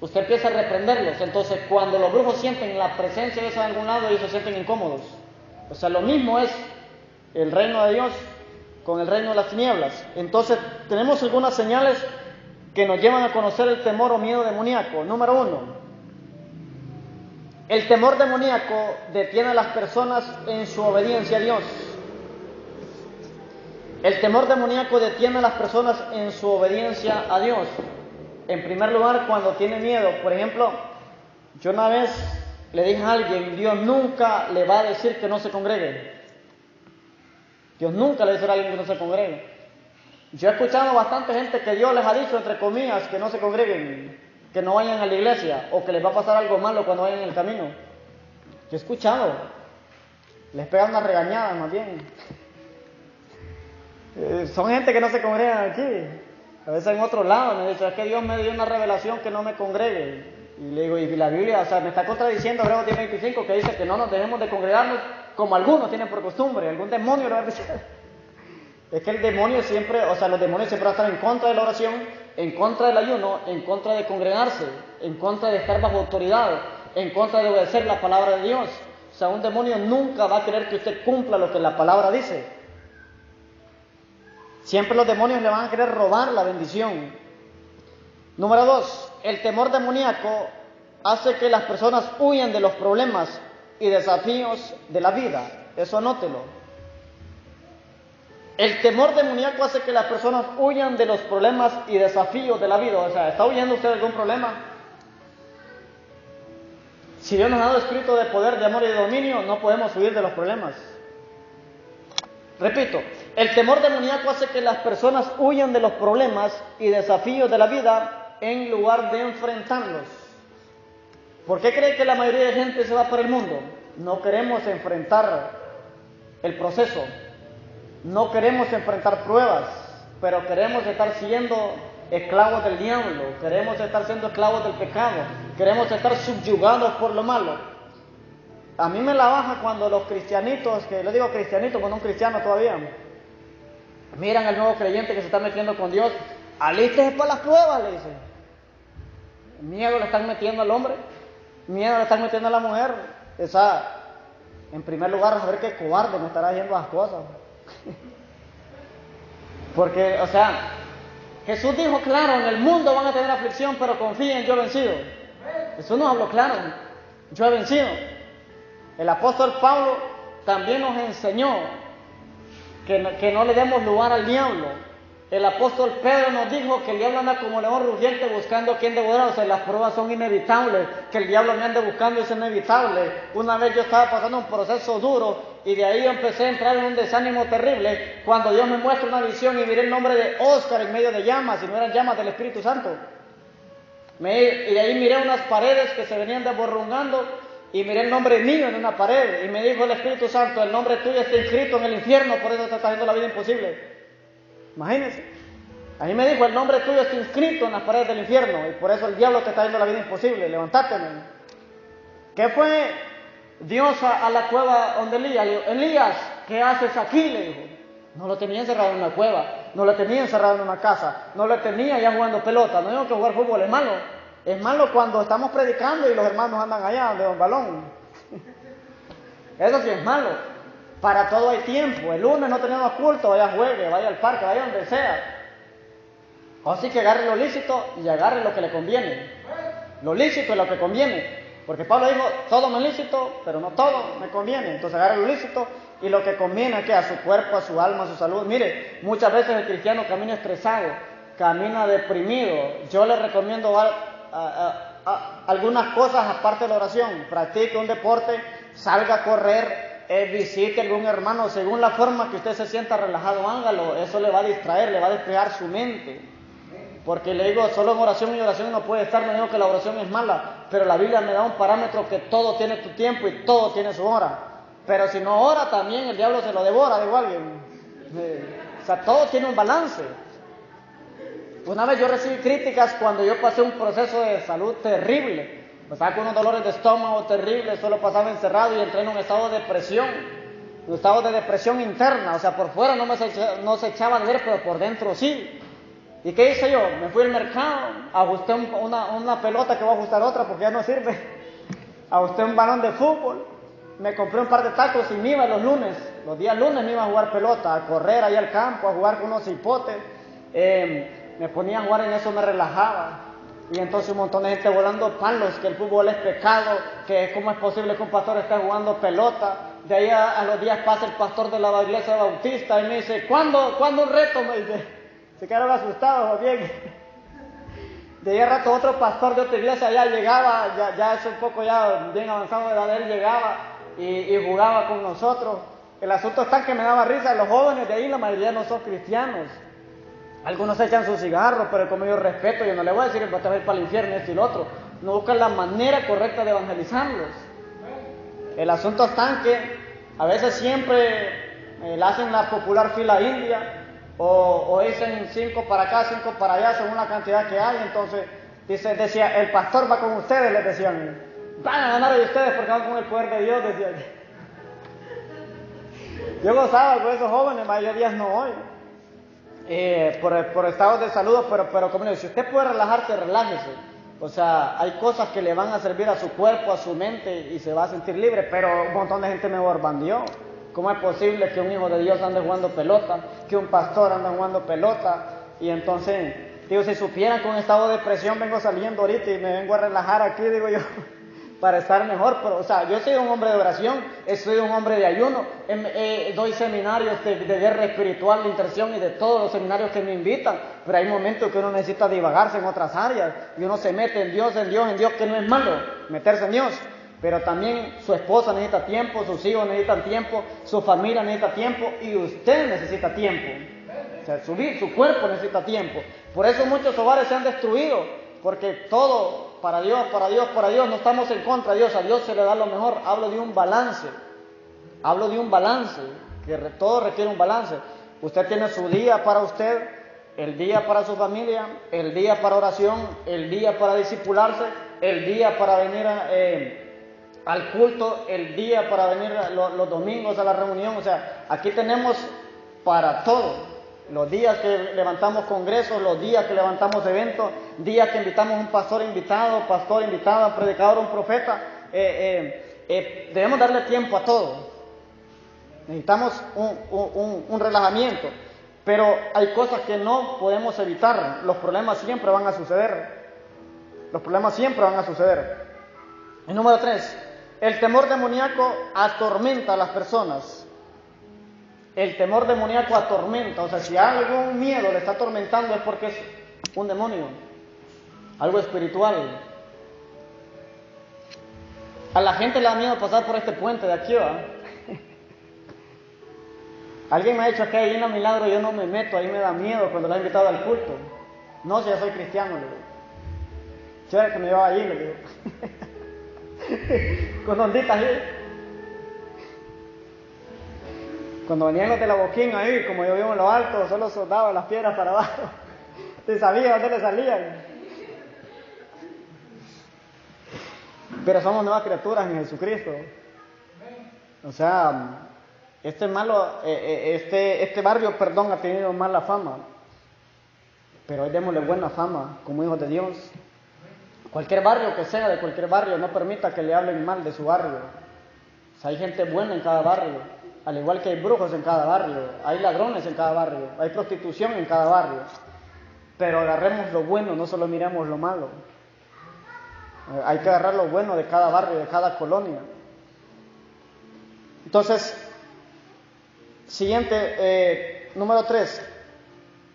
S1: usted empieza a reprenderlos. Entonces, cuando los brujos sienten la presencia de Dios en algún lado, ellos se sienten incómodos. O sea, lo mismo es el reino de Dios con el reino de las tinieblas. Entonces, tenemos algunas señales que nos llevan a conocer el temor o miedo demoníaco. Número 1, el temor demoníaco detiene a las personas en su obediencia a Dios. El temor demoníaco detiene a las personas en su obediencia a Dios. En primer lugar, cuando tiene miedo. Por ejemplo, yo una vez le dije a alguien, Dios nunca le va a decir que no se congregue. Dios nunca le dice a alguien que no se congregue. Yo he escuchado bastante gente que Dios les ha dicho, entre comillas, que no se congreguen, que no vayan a la iglesia, o que les va a pasar algo malo cuando vayan en el camino. Yo he escuchado, les pegan una regañada más bien. Son gente que no se congregan aquí. A veces en otro lado me dice, es que Dios me dio una revelación que no me congregue. Y le digo, y la Biblia, o sea, me está contradiciendo Hebreos 10:25, que dice que no nos dejemos de congregarnos como algunos tienen por costumbre. Algún demonio lo va a decir. Es que el demonio siempre, o sea, los demonios siempre van a estar en contra de la oración, en contra del ayuno, en contra de congregarse, en contra de estar bajo autoridad, en contra de obedecer la palabra de Dios. O sea, un demonio nunca va a querer que usted cumpla lo que la palabra dice. Siempre los demonios le van a querer robar la bendición. Número 2, el temor demoníaco hace que las personas huyan de los problemas y desafíos de la vida. Eso anótelo. El temor demoníaco hace que las personas huyan de los problemas y desafíos de la vida. O sea, ¿está huyendo usted de algún problema? Si Dios nos ha dado espíritu de poder, de amor y de dominio, no podemos huir de los problemas. Repito, el temor demoníaco hace que las personas huyan de los problemas y desafíos de la vida en lugar de enfrentarlos. ¿Por qué cree que la mayoría de gente se va por el mundo? No queremos enfrentar el proceso, no queremos enfrentar pruebas, pero queremos estar siendo esclavos del diablo, queremos estar siendo esclavos del pecado, queremos estar subyugados por lo malo. A mí me la baja cuando los cristianitos, que le digo cristianitos, cuando un cristiano todavía, miran al nuevo creyente que se está metiendo con Dios, alístese para las pruebas, le dicen. Miedo le están metiendo al hombre, miedo le están metiendo a la mujer. En primer lugar, a ver qué cobarde me estará haciendo las cosas. Porque, Jesús dijo claro, en el mundo van a tener aflicción, pero confíen, yo he vencido. Jesús nos habló claro, yo he vencido. El apóstol Pablo también nos enseñó que no le demos lugar al diablo. El apóstol Pedro nos dijo que el diablo anda como león rugiente buscando a quien devorar. Las pruebas son inevitables, que el diablo me ande buscando es inevitable. Una vez yo estaba pasando un proceso duro y de ahí yo empecé a entrar en un desánimo terrible cuando Dios me muestra una visión y miré el nombre de Oscar en medio de llamas, y no eran llamas del Espíritu Santo. Y de ahí miré unas paredes que se venían desborrungando y miré el nombre mío en una pared y me dijo el Espíritu Santo: el nombre tuyo está inscrito en el infierno, por eso te está haciendo la vida imposible. Imagínense, a mí me dijo: el nombre tuyo está inscrito en las paredes del infierno y por eso el diablo te está haciendo la vida imposible, levántate. ¿Qué fue Dios a la cueva donde Elías? Le dijo: Elías, ¿qué haces aquí? Le dijo. No lo tenía encerrado en una cueva, no lo tenía encerrado en una casa, no lo tenía ya jugando pelota. No digo que jugar fútbol es malo. Es malo cuando estamos predicando y los hermanos andan allá de un balón. Eso sí es malo. Para todo hay tiempo. El lunes no tenemos culto, vaya juegue, vaya al parque, vaya donde sea. Así que agarre lo lícito y agarre lo que le conviene. Lo lícito es lo que conviene. Porque Pablo dijo: todo me es lícito, pero no todo me conviene. Entonces agarre lo lícito y lo que conviene, que a su cuerpo, a su alma, a su salud. Mire, muchas veces el cristiano camina estresado, camina deprimido. Yo le recomiendo algunas cosas aparte de la oración. Practique un deporte, salga a correr, visite a algún hermano. Según la forma que usted se sienta relajado, hágalo. Eso le va a distraer, le va a despejar su mente. Porque le digo, solo en oración y oración no puede estar. No digo que la oración es mala, pero la Biblia me da un parámetro que todo tiene tu tiempo y todo tiene su hora. Pero si no ora, también el diablo se lo devora, digo alguien. Todo tiene un balance. Una vez yo recibí críticas cuando yo pasé un proceso de salud terrible. Pasaba con unos dolores de estómago terribles, solo pasaba encerrado y entré en un estado de depresión. Un estado de depresión interna. Por fuera no se echaba de ver, pero por dentro sí. ¿Y qué hice yo? Me fui al mercado, ajusté una pelota que voy a ajustar otra porque ya no sirve. Ajusté un balón de fútbol, me compré un par de tacos y me iba los lunes. Los días lunes me iba a jugar pelota, a correr ahí al campo, a jugar con unos hipotes. Me ponía a jugar en eso, me relajaba. Y entonces un montón de gente volando palos, que el fútbol es pecado, que cómo es posible que un pastor esté jugando pelota. De ahí a los días pasa el pastor de la iglesia bautista y me dice: ¿Cuándo un reto? Me dice. Se quedaron asustados, bien. De ahí a rato otro pastor de otra iglesia ya llegaba, ya es un poco ya bien avanzado de edad, él llegaba y jugaba con nosotros. El asunto está que me daba risa. Los jóvenes de ahí, la mayoría no son cristianos. Algunos echan sus cigarros, pero como yo respeto, yo no le voy a decir que te vas a ir para el infierno, esto y lo otro. No buscan la manera correcta de evangelizarlos. El asunto está que a veces siempre le hacen la popular fila india, o dicen 5 para acá, 5 para allá, según la cantidad que hay. Entonces decía: el pastor va con ustedes, les decían. Van a ganar de ustedes porque van con el poder de Dios, decían. Yo gozaba con esos jóvenes, mayoría no hoy. Por estados de salud, pero como digo, si usted puede relajarse, relájese. Hay cosas que le van a servir a su cuerpo, a su mente, y se va a sentir libre. Pero un montón de gente me borbandeó. ¿Cómo es posible que un hijo de Dios ande jugando pelota? Que un pastor ande jugando pelota. Y entonces, digo, si supieran que un estado de depresión vengo saliendo ahorita y me vengo a relajar aquí, digo yo, para estar mejor. Pero, yo soy un hombre de oración, soy un hombre de ayuno, doy seminarios de guerra espiritual, de intercesión y de todos los seminarios que me invitan. Pero hay momentos que uno necesita divagarse en otras áreas y uno se mete en Dios, que no es malo meterse en Dios. pero también su esposa necesita tiempo, sus hijos necesitan tiempo, su familia necesita tiempo y usted necesita tiempo. O sea, su cuerpo necesita tiempo. Por eso muchos hogares se han destruido, porque todo para Dios, para Dios, para Dios, no estamos en contra de Dios, a Dios se le da lo mejor. Hablo de un balance, que todo requiere un balance. Usted tiene su día para usted, el día para su familia, el día para oración, el día para discipularse, el día para venir al culto, el día para venir los domingos a la reunión. O sea, aquí tenemos para todo. Los días que levantamos congresos, los días que levantamos eventos, días que invitamos a un pastor invitada, un predicador, un profeta. Debemos darle tiempo a todo. Necesitamos un relajamiento. Pero hay cosas que no podemos evitar. Los problemas siempre van a suceder. El número 3. El temor demoníaco atormenta a las personas. El temor demoníaco atormenta. O sea, si algún miedo le está atormentando es porque es un demonio. Algo espiritual. A la gente le da miedo pasar por este puente de aquí, ¿va? Alguien me ha dicho que ahí en la Milagro yo no me meto, ahí me da miedo cuando lo he invitado al culto. No, si ya soy cristiano, le digo. Chévere que me llevaba allí, le digo. Con onditas ahí. Cuando venían los de la boquín ahí, como yo vivo en lo alto, solo soldaba las piedras para abajo. Te sabía dónde le salían. Pero somos nuevas criaturas en Jesucristo. O sea, este barrio, ha tenido mala fama. Pero hoy démosle buena fama como hijos de Dios. Cualquier barrio que sea, de cualquier barrio, no permita que le hablen mal de su barrio. O sea, hay gente buena en cada barrio. Al igual que hay brujos en cada barrio, hay ladrones en cada barrio, hay prostitución en cada barrio. Pero agarremos lo bueno, no solo miremos lo malo. Hay que agarrar lo bueno de cada barrio, de cada colonia. Entonces, siguiente, número 3.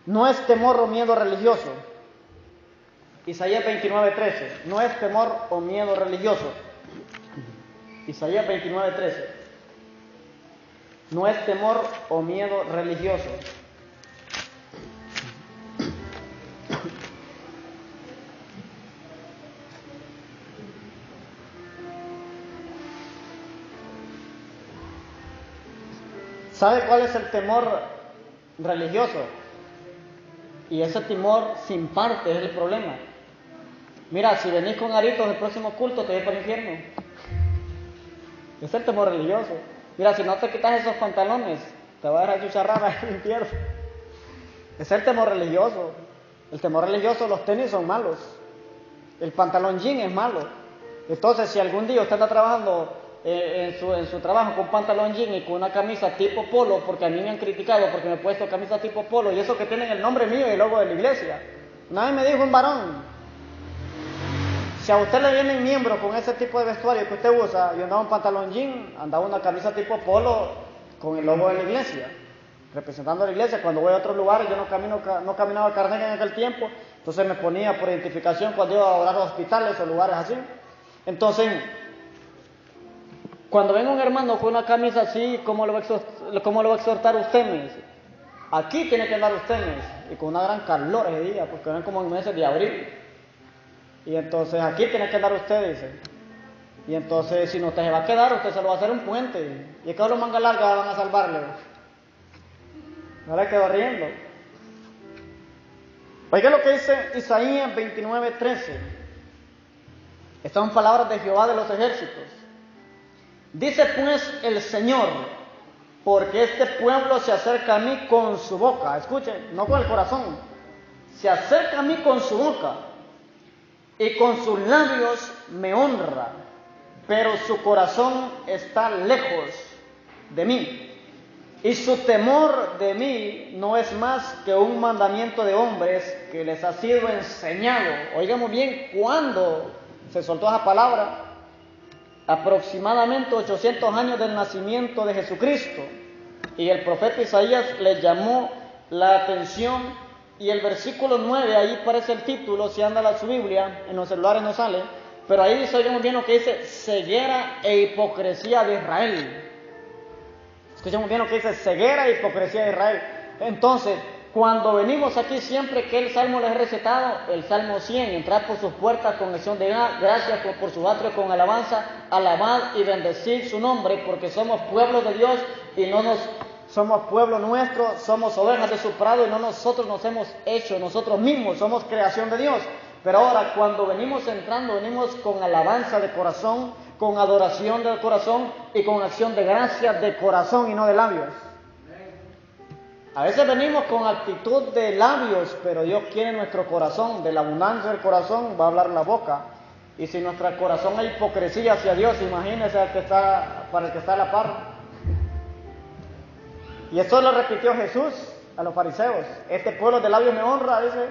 S1: No es temor o miedo religioso. Isaías 29:13. No es temor o miedo religioso. Isaías 29:13. No es temor o miedo religioso. ¿Sabe cuál es el temor religioso? Y ese temor sin parte es el problema. Mira, si venís con aritos el próximo culto, te voy para el infierno. Es el temor religioso. Mira, si no te quitas esos pantalones, te va a dejar chucharrada en el infierno. Es el temor religioso. El temor religioso, los tenis son malos. El pantalón jean es malo. Entonces, si algún día usted está trabajando en su trabajo con pantalón jean y con una camisa tipo polo, porque a mí me han criticado porque me he puesto camisa tipo polo, y eso que tienen el nombre mío y el logo de la iglesia. Una vez me dijo un varón, si a usted le vienen miembros con ese tipo de vestuario que usted usa, yo andaba un pantalón jean, andaba una camisa tipo polo con el logo de la iglesia, representando a la iglesia. Cuando voy a otros lugares, yo no caminaba carnera en aquel tiempo, entonces me ponía por identificación cuando iba a orar a hospitales o lugares así. Entonces, cuando venga un hermano con una camisa así, ¿cómo lo va a exhortar usted? Me dice, aquí tiene que andar usted, me dice, y con una gran calor ese día, porque eran como en meses de abril. Y entonces aquí tiene que andar usted, dice. Y entonces si no usted se va a quedar, usted se lo va a hacer un puente. Y es que los manga larga van a salvarle. No le quedó riendo. Oiga lo que dice Isaías 29:13. Estas son palabras de Jehová de los ejércitos. Dice pues el Señor, porque este pueblo se acerca a mí con su boca. Escuchen, no con el corazón. Se acerca a mí con su boca. Y con sus labios me honra, pero su corazón está lejos de mí. Y su temor de mí no es más que un mandamiento de hombres que les ha sido enseñado. Oigamos bien, ¿cuándo se soltó esa palabra? Aproximadamente 800 años del nacimiento de Jesucristo. Y el profeta Isaías les llamó la atención. Y el versículo 9, ahí aparece el título, si anda su Biblia, en los celulares no sale, Pero ahí dice, oigamos bien lo que dice, ceguera e hipocresía de Israel. Escuchemos bien lo que dice, ceguera e hipocresía de Israel. Entonces, cuando venimos aquí, siempre que el Salmo les he recetado, el Salmo 100, entrar por sus puertas con acción de gracias, por sus atrios con alabanza, alabad y bendecid su nombre, porque somos pueblo de Dios y no somos pueblo nuestro, somos ovejas de su prado y no nosotros nos hemos hecho nosotros mismos, somos creación de Dios. Pero ahora, cuando venimos entrando, venimos con alabanza de corazón, con adoración del corazón y con acción de gracias de corazón y no de labios. A veces venimos con actitud de labios, pero Dios quiere nuestro corazón. De la abundancia del corazón va a hablar la boca. Y si nuestro corazón hay hipocresía hacia Dios, imagínese para el que está a la par. Y esto lo repitió Jesús a los fariseos. Este pueblo de labios me honra, dice,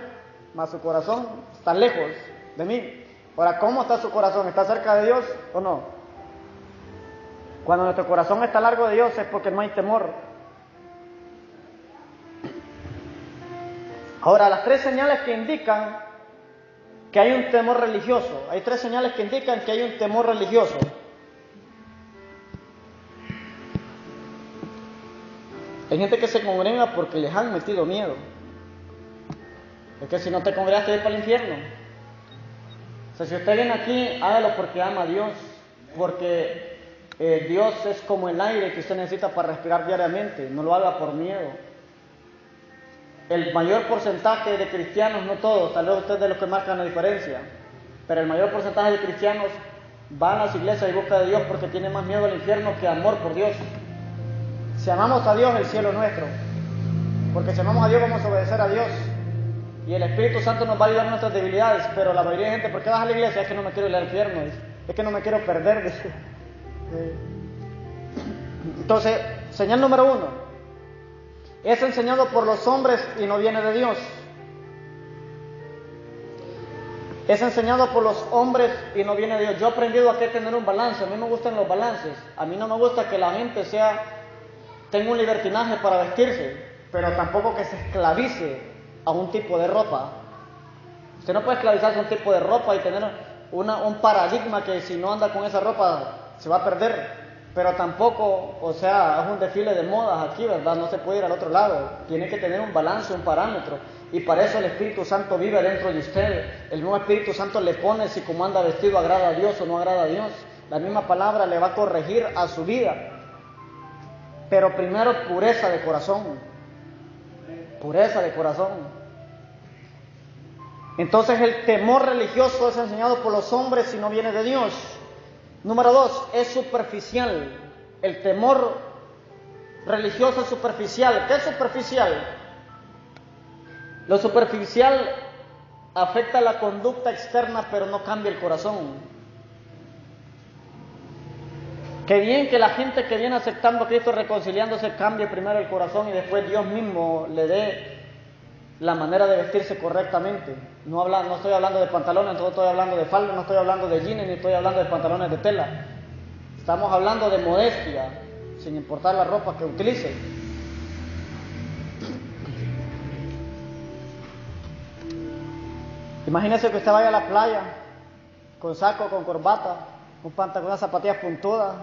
S1: mas su corazón está lejos de mí. Ahora, ¿cómo está su corazón? ¿Está cerca de Dios o no? Cuando nuestro corazón está largo de Dios es porque no hay temor. Ahora, las 3 señales que indican que hay un temor religioso. Hay 3 señales que indican que hay un temor religioso. Hay gente que se congrega porque les han metido miedo. Es que si no te congregas te vas para el infierno. O sea, si usted viene aquí, hágalo porque ama a Dios. Porque Dios es como el aire que usted necesita para respirar diariamente. No lo haga por miedo. El mayor porcentaje de cristianos, no todos, tal vez ustedes de los que marcan la diferencia, pero el mayor porcentaje de cristianos van a las iglesias y buscan de Dios porque tienen más miedo al infierno que amor por Dios. Si amamos a Dios, el cielo es nuestro. Porque si amamos a Dios, vamos a obedecer a Dios. Y el Espíritu Santo nos va a ayudar en nuestras debilidades. Pero la mayoría de gente, ¿por qué vas a la iglesia? Es que no me quiero ir al infierno. Es que no me quiero perder. Entonces, señal número 1. Es enseñado por los hombres y no viene de Dios. Es enseñado por los hombres y no viene de Dios. Yo he aprendido a que tener un balance. A mí me gustan los balances. A mí no me gusta que la gente tenga un libertinaje para vestirse, pero tampoco que se esclavice a un tipo de ropa. Usted no puede esclavizarse a un tipo de ropa y tener un paradigma que si no anda con esa ropa se va a perder. Pero tampoco, o sea, es un desfile de modas aquí, ¿verdad? No se puede ir al otro lado. Tiene que tener un balance, un parámetro. Y para eso el Espíritu Santo vive dentro de usted. El mismo Espíritu Santo le pone si como anda vestido agrada a Dios o no agrada a Dios. La misma palabra le va a corregir a su vida. Pero primero pureza de corazón. Pureza de corazón. Entonces el temor religioso es enseñado por los hombres y no viene de Dios. Número 2, es superficial. El temor religioso es superficial. ¿Qué es superficial? Lo superficial afecta la conducta externa, pero no cambia el corazón. Qué bien que la gente que viene aceptando a Cristo, reconciliándose, cambie primero el corazón y después Dios mismo le dé la manera de vestirse correctamente. No estoy hablando de pantalones, no estoy hablando de falda, no estoy hablando de jeans, ni estoy hablando de pantalones de tela. Estamos hablando de modestia, sin importar la ropa que utilice. Imagínese que usted vaya a la playa con saco, con corbata, un pantalón, unas zapatillas puntudas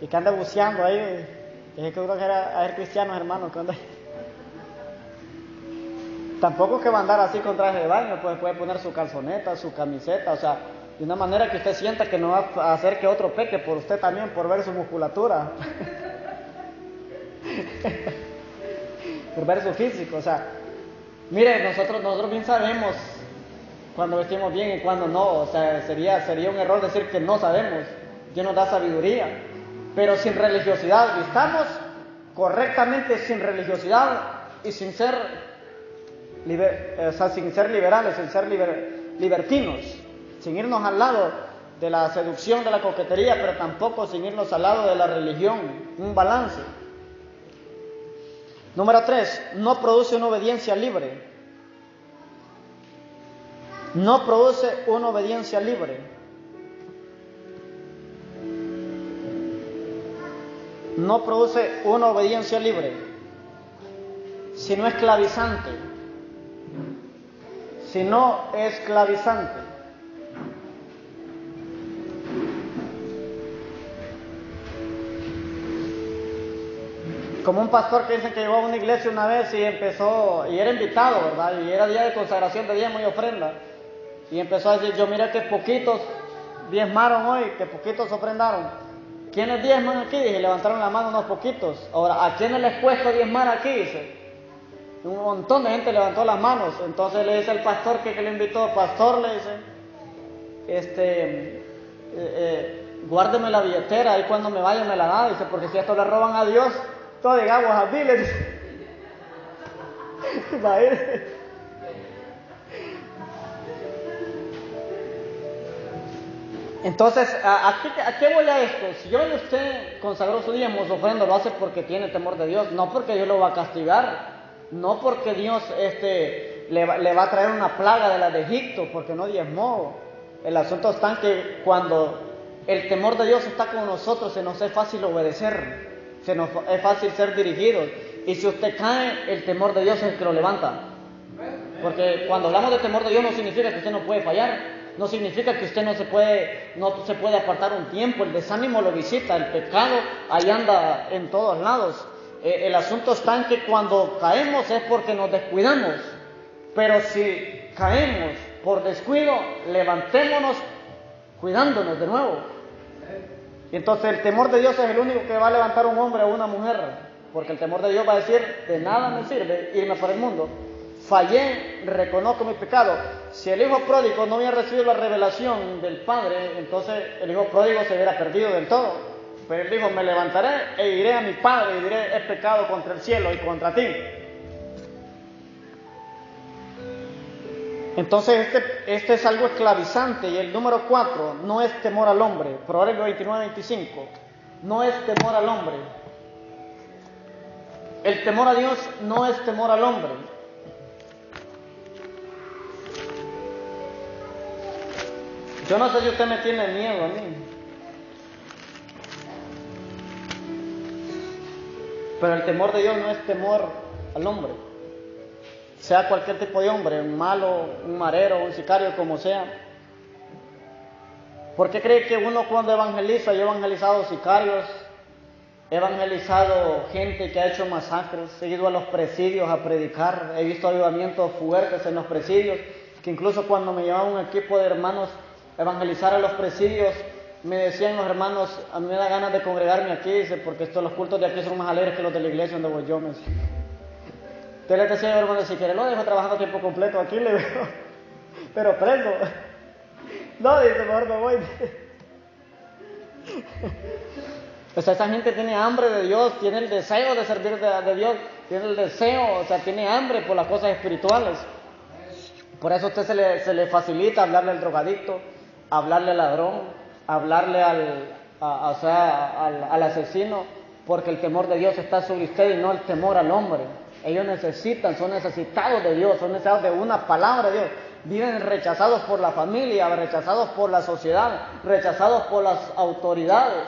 S1: y que ande buceando ahí. Es que uno quiere ser cristianos, hermanos, que anda ahí. Tampoco es que va a andar así con traje de baño, pues puede poner su calzoneta, su camiseta, o sea, de una manera que usted sienta que no va a hacer que otro peque por usted también, por ver su musculatura, por ver su físico, o sea, mire, nosotros bien sabemos cuando vestimos bien y cuando no, o sea, sería un error decir que no sabemos. Dios nos da sabiduría, pero sin religiosidad, vistamos correctamente sin religiosidad y sin ser sin ser liberales, sin ser libertinos, sin irnos al lado de la seducción, de la coquetería, pero tampoco sin irnos al lado de la religión, un balance. Número 3, no produce una obediencia libre. No produce una obediencia libre. No produce una obediencia libre, sino esclavizante. Si no esclavizante. como un pastor que dicen que llegó a una iglesia una vez y empezó, y era invitado, ¿verdad? Y era día de consagración de diezmo y ofrenda. Y empezó a decir, yo miré que poquitos diezmaron hoy, que poquitos ofrendaron. ¿Quiénes diezman aquí? Dije, levantaron la mano unos poquitos. Ahora, ¿a quiénes les cuesta diezmar aquí? Dice, un montón de gente levantó las manos. Entonces le dice al pastor que le invitó, pastor, le dice, guárdeme la billetera y cuando me vaya me la da. Dice, porque si esto le roban a Dios, todo digamos a mí, le dice. Imagínate. Entonces, ¿a qué voy a esto? Si yo y usted consagró su diezmo, su ofrenda, lo hace porque tiene temor de Dios, no porque Dios lo va a castigar, no porque Dios le va a traer una plaga de la de Egipto, porque no diezmó. El asunto está en que cuando el temor de Dios está con nosotros, se nos es fácil obedecer, se nos es fácil ser dirigidos. Y si usted cae, el temor de Dios es el que lo levanta. Porque cuando hablamos de temor de Dios no significa que usted no puede fallar. No significa que usted no se puede apartar un tiempo. El desánimo lo visita, el pecado ahí anda en todos lados. El asunto está en que cuando caemos es porque nos descuidamos. Pero si caemos por descuido, levantémonos cuidándonos de nuevo. Y entonces el temor de Dios es el único que va a levantar un hombre o una mujer. Porque el temor de Dios va a decir, de nada me sirve irme por el mundo. Fallé, reconozco mi pecado. Si el hijo pródigo no hubiera recibido la revelación del Padre, entonces el hijo pródigo se hubiera perdido del todo. Pero él dijo, me levantaré e iré a mi Padre y diré, he pecado contra el cielo y contra ti. Entonces este es algo esclavizante. Y el número 4, no es temor al hombre. Proverbios 29-25, no es temor al hombre. El temor a Dios no es temor al hombre. Yo no sé si usted me tiene miedo a mí, pero el temor de Dios no es temor al hombre, sea cualquier tipo de hombre, un malo, un marero, un sicario, como sea. ¿Por qué cree que uno cuando evangeliza? Yo he evangelizado sicarios, he evangelizado gente que ha hecho masacres, he ido a los presidios a predicar, he visto avivamientos fuertes en los presidios, que incluso cuando me llevaba un equipo de hermanos evangelizar a los presidios, me decían los hermanos, a mí me da ganas de congregarme aquí, dice, porque los cultos de aquí son más alegres que los de la iglesia donde voy yo, me decía. Entonces les decía, hermano, si quiere lo dejo trabajando a tiempo completo aquí, le digo, pero preso. No, dice, mejor me voy. O sea, esa gente tiene hambre de Dios, tiene el deseo de servir de Dios, tiene el deseo, o sea, tiene hambre por las cosas espirituales. Por eso a usted se le facilita hablarle al drogadicto, hablarle al ladrón, hablarle al asesino, porque el temor de Dios está sobre usted y no el temor al hombre. Ellos son necesitados de Dios, son necesitados de una palabra de Dios. Viven rechazados por la familia, rechazados por la sociedad, rechazados por las autoridades.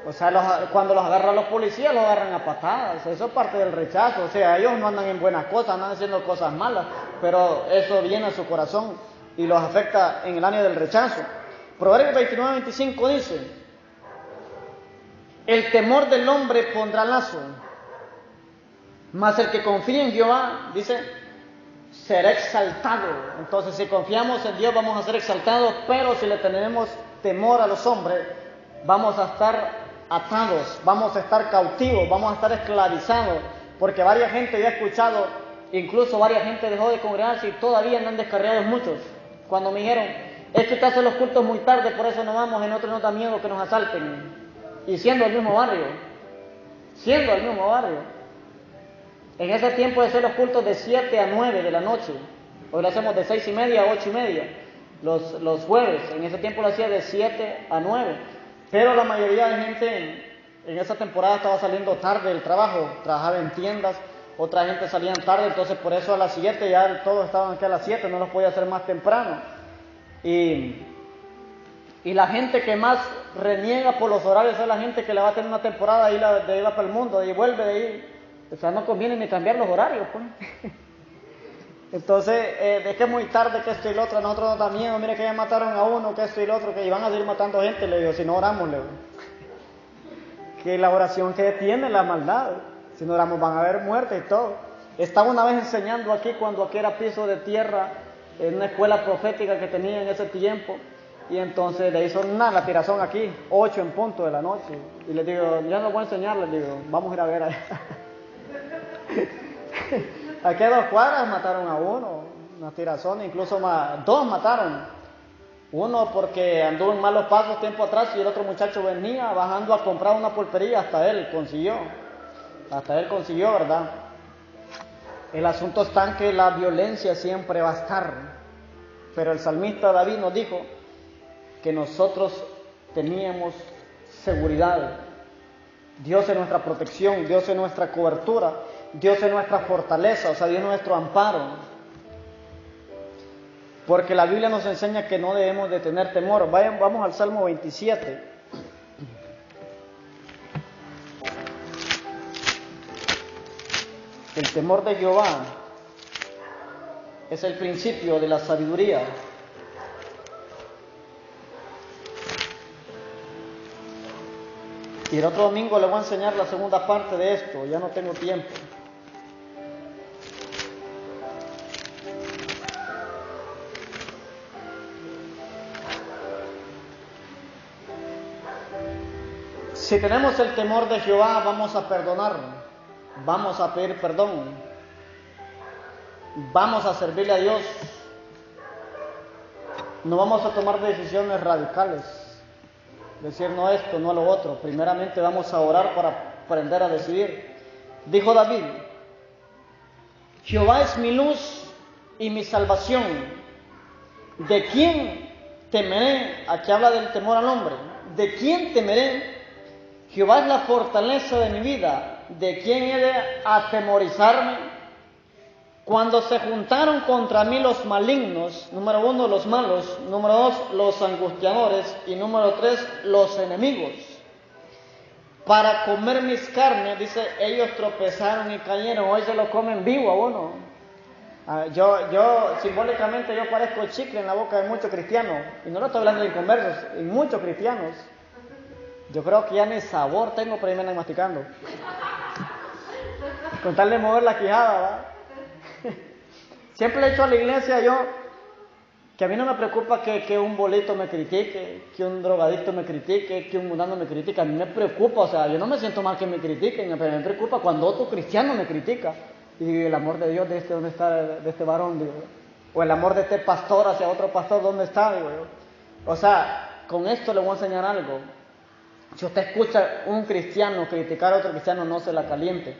S1: O sea, cuando los agarran los policías, los agarran a patadas. Eso es parte del rechazo. O sea, ellos no andan en buenas cosas, andan haciendo cosas malas, pero eso viene a su corazón y los afecta en el año del rechazo. Proverbios 29-25 dice, el temor del hombre pondrá lazo, mas el que confía en Jehová, dice, será exaltado. Entonces, si confiamos en Dios, vamos a ser exaltados, pero si le tenemos temor a los hombres, vamos a estar atados, vamos a estar cautivos, vamos a estar esclavizados, porque varias gente, yo he escuchado, incluso varias gente dejó de congregarse y todavía andan descarriados muchos. Cuando me dijeron, es que usted hace los cultos muy tarde, por eso no vamos, en otro nos da miedo que nos asalten. Y siendo el mismo barrio, en ese tiempo de hacer los cultos de 7 a 9 de la noche, hoy lo hacemos de 6:30 a 8:30, los jueves, en ese tiempo lo hacía de 7 a 9. Pero la mayoría de gente en esa temporada estaba saliendo tarde del trabajo, trabajaba en tiendas, otra gente salían tarde, entonces por eso a las 7 ya todos estaban aquí a las 7, no los podía hacer más temprano. Y la gente que más reniega por los horarios es la gente que le va a tener una temporada ahí de ir para el mundo y vuelve de ahí. O sea, no conviene ni cambiar los horarios, pues. Entonces, es que es muy tarde, que esto y lo otro, a nosotros nos da miedo, mire que ya mataron a uno, que esto y lo otro, que iban a seguir matando gente, le digo, si no oramos, le digo. que la oración que detiene la maldad. Si no oramos van a haber muerte y todo. Estaba una vez enseñando aquí cuando aquí era piso de tierra, en una escuela profética que tenía en ese tiempo. Y entonces le hizo la tirazón aquí, 8 en punto de la noche. Y le digo, ya no voy a enseñar, le digo, vamos a ir a ver allá. Aquí a 2 cuadras mataron a uno, una tirazón, incluso 2 mataron. Uno porque anduvo en malos pasos tiempo atrás y el otro muchacho venía bajando a comprar una pulpería, hasta él consiguió, ¿verdad? El asunto está en que la violencia siempre va a estar, pero el salmista David nos dijo que nosotros teníamos seguridad. Dios es nuestra protección, Dios es nuestra cobertura, Dios es nuestra fortaleza, o sea, Dios es nuestro amparo. Porque la Biblia nos enseña que no debemos de tener temor. Vamos al Salmo 27. El temor de Jehová es el principio de la sabiduría. Y el otro domingo le voy a enseñar la segunda parte de esto, ya no tengo tiempo. Si tenemos el temor de Jehová, vamos a perdonar, vamos a pedir perdón, vamos a servirle a Dios, no vamos a tomar decisiones radicales, decir no esto, no lo otro. Primeramente vamos a orar para aprender a decidir. Dijo David, Jehová es mi luz y mi salvación, ¿de quién temeré? Aquí habla del temor al hombre. ¿De quién temeré? Jehová es la fortaleza de mi vida, ¿de quién he de atemorizarme? Cuando se juntaron contra mí los malignos, número 1, los malos, número 2, los angustiadores, y número 3, los enemigos, para comer mis carnes, dice, ellos tropezaron y cayeron. Hoy se lo comen vivo a uno. Yo simbólicamente, yo parezco chicle en la boca de muchos cristianos, y no lo estoy hablando de inconversos, en muchos cristianos. Yo creo que ya ni sabor tengo, pero ahí me andan masticando. Con tal de mover la quijada, ¿va? Siempre le he dicho a la iglesia yo que a mí no me preocupa que un bolito me critique, que un drogadicto me critique, que un mundano me critique. A mí me preocupa, o sea, yo no me siento mal que me critiquen, pero me preocupa cuando otro cristiano me critica. Y digo, el amor de Dios de este, ¿dónde está? De este varón, digo. O el amor de este pastor hacia otro pastor, ¿dónde está? Digo yo. O sea, con esto le voy a enseñar algo. Si usted escucha un cristiano criticar a otro cristiano, no se la caliente.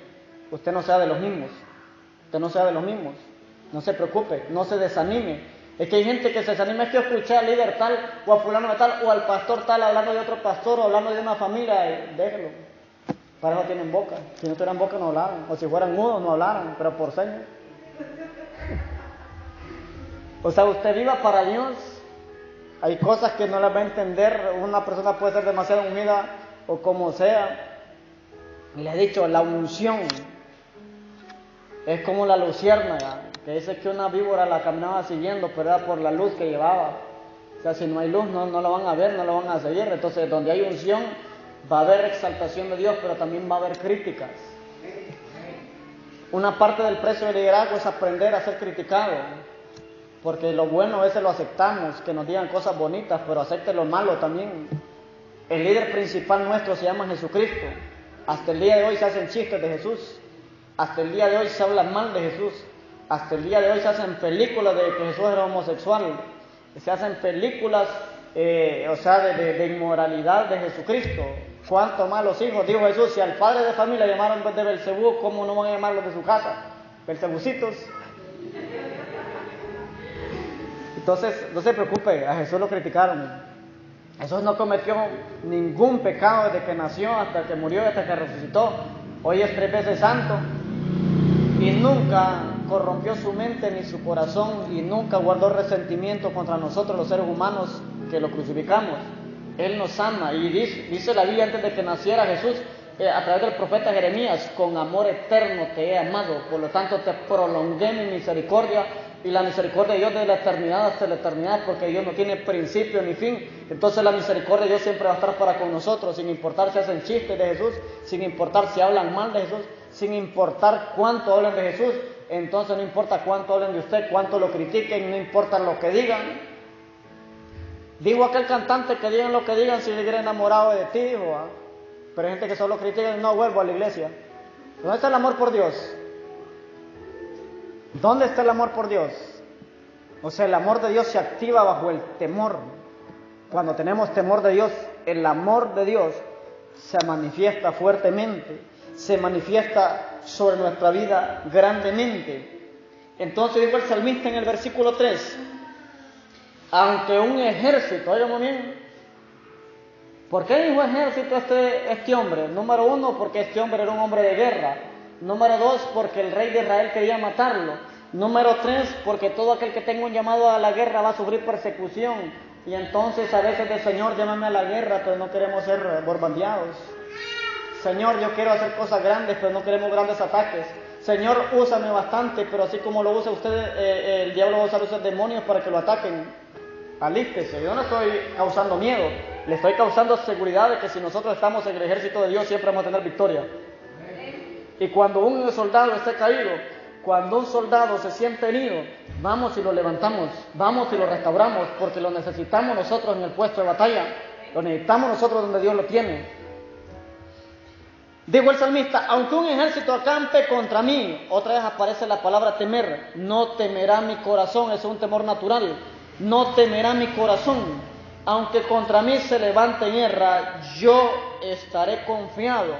S1: Usted no sea de los mismos. Usted no sea de los mismos. No se preocupe, no se desanime. Es que hay gente que se desanima, es que yo escuché al líder tal, o a fulano de tal, o al pastor tal, hablando de otro pastor, o hablando de una familia, déjelo. Para eso tienen boca. Si no tuvieran boca no hablaran. O si fueran mudos no hablaran, pero por señas. O sea, usted viva para Dios. Hay cosas que no las va a entender. Una persona puede ser demasiado ungida o como sea. Y le he dicho, la unción es como la luciérnaga, que dice que una víbora la caminaba siguiendo, pero era por la luz que llevaba. O sea, si no hay luz, no lo van a ver, no lo van a seguir. Entonces, donde hay unción, va a haber exaltación de Dios, pero también va a haber críticas. Una parte del precio del liderazgo es aprender a ser criticado. Porque lo bueno a veces lo aceptamos, que nos digan cosas bonitas, pero acepte lo malo también. El líder principal nuestro se llama Jesucristo. Hasta el día de hoy se hacen chistes de Jesús. Hasta el día de hoy se habla mal de Jesús. Hasta el día de hoy se hacen películas de que Jesús era homosexual. Se hacen películas, de inmoralidad de Jesucristo. ¿Cuánto más los hijos? Dijo Jesús, si al padre de familia llamaron de Belcebú, ¿cómo no van a llamarlos de su casa? Belcebucitos. Entonces, no se preocupe, a Jesús lo criticaron. Jesús no cometió ningún pecado desde que nació hasta que murió, hasta que resucitó. Hoy es 3 veces santo y nunca corrompió su mente ni su corazón y nunca guardó resentimiento contra nosotros los seres humanos que lo crucificamos. Él nos ama y dice la Biblia antes de que naciera Jesús, a través del profeta Jeremías, con amor eterno te he amado, por lo tanto te prolongué mi misericordia y la misericordia de Dios de la eternidad hasta la eternidad, porque Dios no tiene principio ni fin. Entonces la misericordia de Dios siempre va a estar para con nosotros, sin importar si hacen chistes de Jesús, sin importar si hablan mal de Jesús, sin importar cuánto hablan de Jesús. Entonces no importa cuánto hablen de usted, cuánto lo critiquen, no importa lo que digan. Digo aquel cantante que digan lo que digan, si le enamorado de ti, hijo, ¿ah? Pero hay gente que solo critica y no vuelvo a la iglesia. ¿Dónde está el amor por Dios? ¿Dónde está el amor por Dios? O sea, el amor de Dios se activa bajo el temor. Cuando tenemos temor de Dios, el amor de Dios se manifiesta fuertemente, se manifiesta sobre nuestra vida grandemente. Entonces dijo el salmista en el versículo 3, aunque un ejército, oigan muy bien, ¿por qué dijo ejército este hombre? Número 1, porque este hombre era un hombre de guerra. Número 2, porque el rey de Israel quería matarlo. Número 3, porque todo aquel que tenga un llamado a la guerra va a sufrir persecución. Y entonces a veces el Señor, llámame a la guerra, pero no queremos ser bombardeados. Señor, yo quiero hacer cosas grandes, pero no queremos grandes ataques. Señor, úsame bastante, pero así como lo usa usted, el diablo va a usar esos demonios para que lo ataquen. Alístese, yo no estoy causando miedo, le estoy causando seguridad de que si nosotros estamos en el ejército de Dios siempre vamos a tener victoria. Y cuando un soldado esté caído, cuando un soldado se siente herido, vamos y lo levantamos, vamos y lo restauramos, porque lo necesitamos nosotros en el puesto de batalla, lo necesitamos nosotros donde Dios lo tiene. Dijo el salmista, aunque un ejército acampe contra mí, otra vez aparece la palabra temer, no temerá mi corazón, es un temor natural. No temerá mi corazón, aunque contra mí se levante guerra, yo estaré confiado.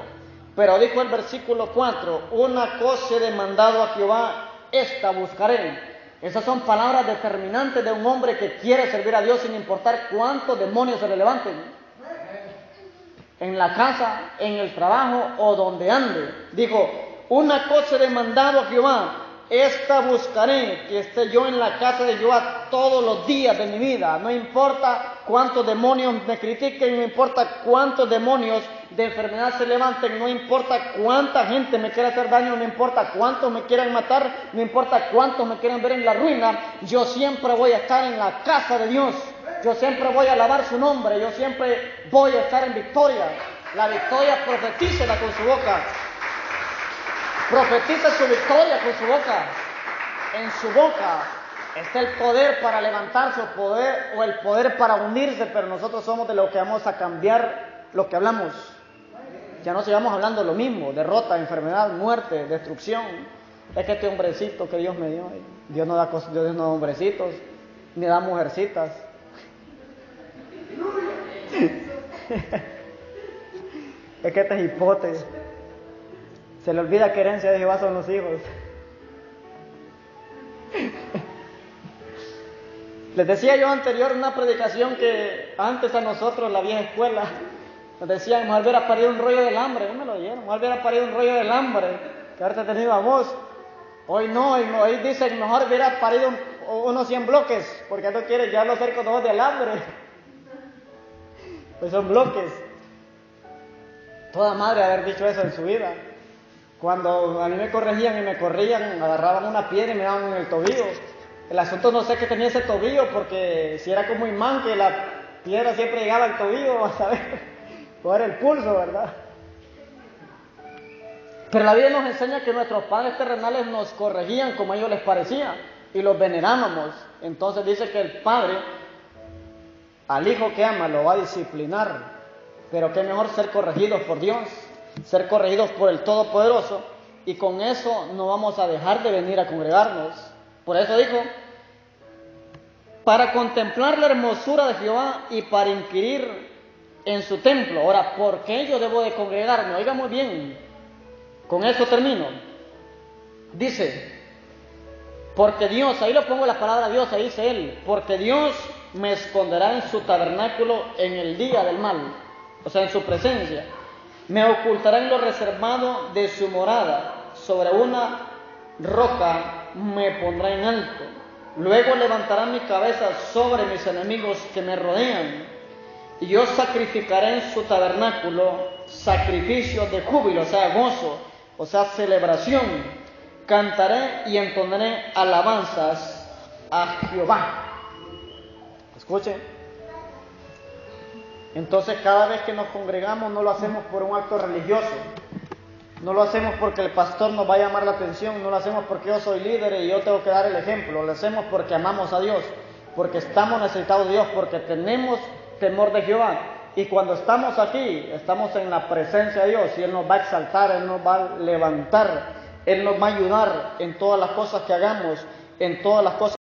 S1: Pero dijo el versículo 4, una cosa he demandado a Jehová, esta buscaré. Esas son palabras determinantes de un hombre que quiere servir a Dios sin importar cuántos demonios se le levanten. En la casa, en el trabajo o donde ande. Dijo, una cosa he demandado a Jehová, esta buscaré, que esté yo en la casa de Jehová todos los días de mi vida. No importa cuántos demonios me critiquen, no importa cuántos demonios de enfermedad se levanten, no importa cuánta gente me quiera hacer daño, no importa cuántos me quieran matar, no importa cuántos me quieran ver en la ruina, yo siempre voy a estar en la casa de Dios. Yo siempre voy a alabar su nombre, yo siempre voy a estar en victoria. La victoria profetícela con su boca. Profetiza su victoria con su boca. En su boca está el poder para levantarse o el poder para unirse, pero nosotros somos de los que vamos a cambiar lo que hablamos. Ya no sigamos hablando lo mismo, derrota, enfermedad, muerte, destrucción. Es que este hombrecito que Dios me dio, Dios no da cosas, Dios no da hombrecitos, ni da mujercitas. Es que este es hipote. Se le olvida que herencia de Jehová son los hijos. Les decía yo anterior una predicación que antes a nosotros, la vieja escuela, nos decían, mejor hubiera parido un rollo del hambre. No me lo dieron, mejor hubiera parido un rollo del hambre que haberte tenido a vos. Hoy no, hoy dicen, mejor hubiera parido unos 100 bloques, porque no quieres ya no ser con ojos del hambre. Pues son bloques. Toda madre haber dicho eso en su vida. Cuando a mí me corregían y me corrían, agarraban una piedra y me daban en el tobillo. El asunto no sé qué tenía ese tobillo, porque si era como imán que la piedra siempre llegaba al tobillo, a saber, coger el pulso, ¿verdad? Pero la Biblia nos enseña que nuestros padres terrenales nos corregían como a ellos les parecía y los venerábamos. Entonces dice que el padre al hijo que ama lo va a disciplinar. Pero qué mejor ser corregidos por Dios, ser corregidos por el Todopoderoso, y con eso no vamos a dejar de venir a congregarnos. Por eso dijo, para contemplar la hermosura de Jehová y para inquirir en su templo. Ahora, ¿por qué yo debo de congregarme? Oiga muy bien, con eso termino. Dice, porque Dios, ahí lo pongo la palabra Dios, ahí dice él, porque Dios me esconderá en su tabernáculo en el día del mal. O sea, en su presencia, me ocultará en lo reservado de su morada, sobre una roca me pondrá en alto, luego levantará mi cabeza sobre mis enemigos que me rodean, y yo sacrificaré en su tabernáculo sacrificios de júbilo, o sea, gozo, o sea, celebración, cantaré y entonaré alabanzas a Jehová. Escuchen. Entonces cada vez que nos congregamos no lo hacemos por un acto religioso. No lo hacemos porque el pastor nos va a llamar la atención, no lo hacemos porque yo soy líder y yo tengo que dar el ejemplo, lo hacemos porque amamos a Dios, porque estamos necesitados de Dios, porque tenemos temor de Jehová. Y cuando estamos aquí, estamos en la presencia de Dios y Él nos va a exaltar, Él nos va a levantar, Él nos va a ayudar en todas las cosas que hagamos, en todas las cosas